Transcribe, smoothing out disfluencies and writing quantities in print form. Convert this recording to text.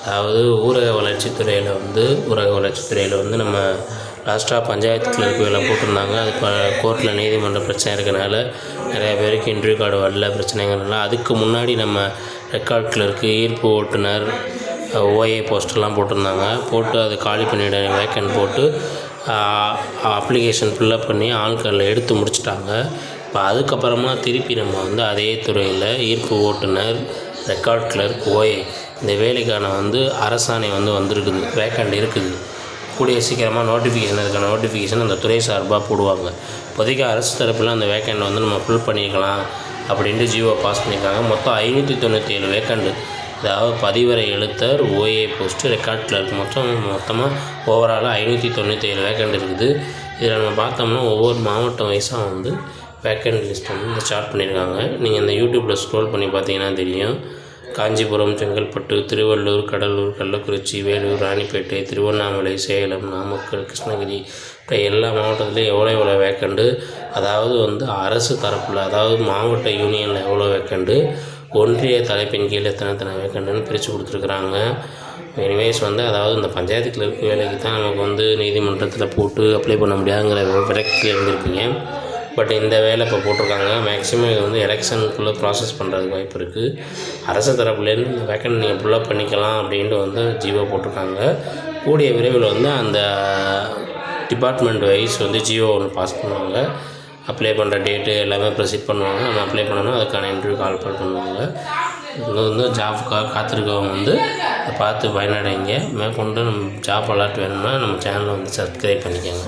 அதாவது ஊரக வளர்ச்சித்துறையில் வந்து நம்ம லாஸ்ட்டாக பஞ்சாயத்து கிளர்க் வேலை போட்டிருந்தாங்க. அது இப்போ கோர்ட்டில் நீதிமன்ற பிரச்சனை இருக்கனால நிறையா பேருக்கு இன்டர்வியூ கார்டு வரல பிரச்சனைகள்லாம். அதுக்கு முன்னாடி நம்ம ரெக்கார்ட் கிளர்க்கு, ஈர்ப்பு ஓட்டுநர், ஓஏ போஸ்டெல்லாம் போட்டிருந்தாங்க. போட்டு அது காலி பண்ணிவிட வேக்கன்ட் போட்டு அப்ளிகேஷன் ஃபில்லப் பண்ணி ஆட்களில் எடுத்து முடிச்சிட்டாங்க. இப்போ அதுக்கப்புறமா திருப்பி நம்ம வந்து அதே துறையில் ஈர்ப்பு ஓட்டுநர், ரெக்கார்ட் கிளர்க், ஓஏ இந்த வேலைக்கான வந்து அரசாணை வந்திருக்குது. வேக்கண்ட் இருக்குது. கூடிய சீக்கிரமாக நோட்டிஃபிகேஷன் அந்த துறை சார்பாக போடுவாங்க. இப்போதைக்கு அரசு தரப்பில் அந்த வேக்கண்ட் நம்ம ஃபில் பண்ணிக்கலாம் அப்படின்ட்டு ஜிஓ பாஸ் பண்ணியிருக்காங்க. மொத்தம் 597 வேக்கண்ட். அதாவது பதிவரை எழுத்தர், ஓஏ போஸ்ட்டு, ரெக்கார்ட் கிளர்க் மொத்தமாக ஓவராலாக 597 வேக்கண்ட் இருக்குது. இதில் நம்ம பார்த்தோம்னா ஒவ்வொரு மாவட்டம் வயசாக வேக்கண்ட் லிஸ்ட் ஸ்டார்ட் பண்ணியிருக்காங்க. நீங்கள் இந்த யூடியூப்பில் ஸ்க்ரோல் பண்ணி பார்த்தீங்கன்னா தெரியும். காஞ்சிபுரம், செங்கல்பட்டு, திருவள்ளூர், கடலூர், கள்ளக்குறிச்சி, வேலூர், ராணிப்பேட்டை, திருவண்ணாமலை, சேலம், நாமக்கல், கிருஷ்ணகிரி இப்போ எல்லா மாவட்டத்துலேயும் எவ்வளோ வேக்கண்டு, அதாவது அரசு தரப்பில், அதாவது மாவட்ட யூனியனில் எவ்வளோ வேக்கண்டு, ஒன்றிய தலைப்பின் கீழ் எத்தனை வேக்கண்டுன்னு பிரித்து கொடுத்துருக்குறாங்க. எனிவேஸ் அதாவது இந்த பஞ்சாயத்து கிளர்க் வேலைக்கு தான் நமக்கு நீதிமன்றத்தில் போட்டு அப்ளை பண்ண முடியாதுங்கிற விரக்தியில் இருந்திருப்பீங்க. பட் இந்த வேலை இப்போ போட்டிருக்காங்க. மேக்ஸிமம் இது எலெக்ஷனுக்குள்ளே ப்ராசஸ் பண்ணுறதுக்கு வாய்ப்பு இருக்குது. அரசு தரப்புலேருந்து இந்த வேக்கண்ட் நீங்கள் ஃபுல்லப் பண்ணிக்கலாம் அப்படின்ட்டு ஜிஓ போட்டிருக்காங்க. கூடிய விரைவில் அந்த டிபார்ட்மெண்ட் வைஸ் ஜிஓ ஒன்று பாஸ் பண்ணுவாங்க. அப்ளை பண்ணுற டேட்டு எல்லாமே ப்ரொசீட் பண்ணுவாங்க. நம்ம அப்ளை பண்ணணும், அதுக்கான இன்டர்வியூ கால் பண்ணுவாங்க. ஜாபுக்காக காத்திருக்கவங்க பார்த்து பயனடைங்க. மேற்கொண்டு நம்ம ஜாப் அலாட் வேணும்னா நம்ம சேனலை சப்ஸ்கிரைப் பண்ணிக்கோங்க.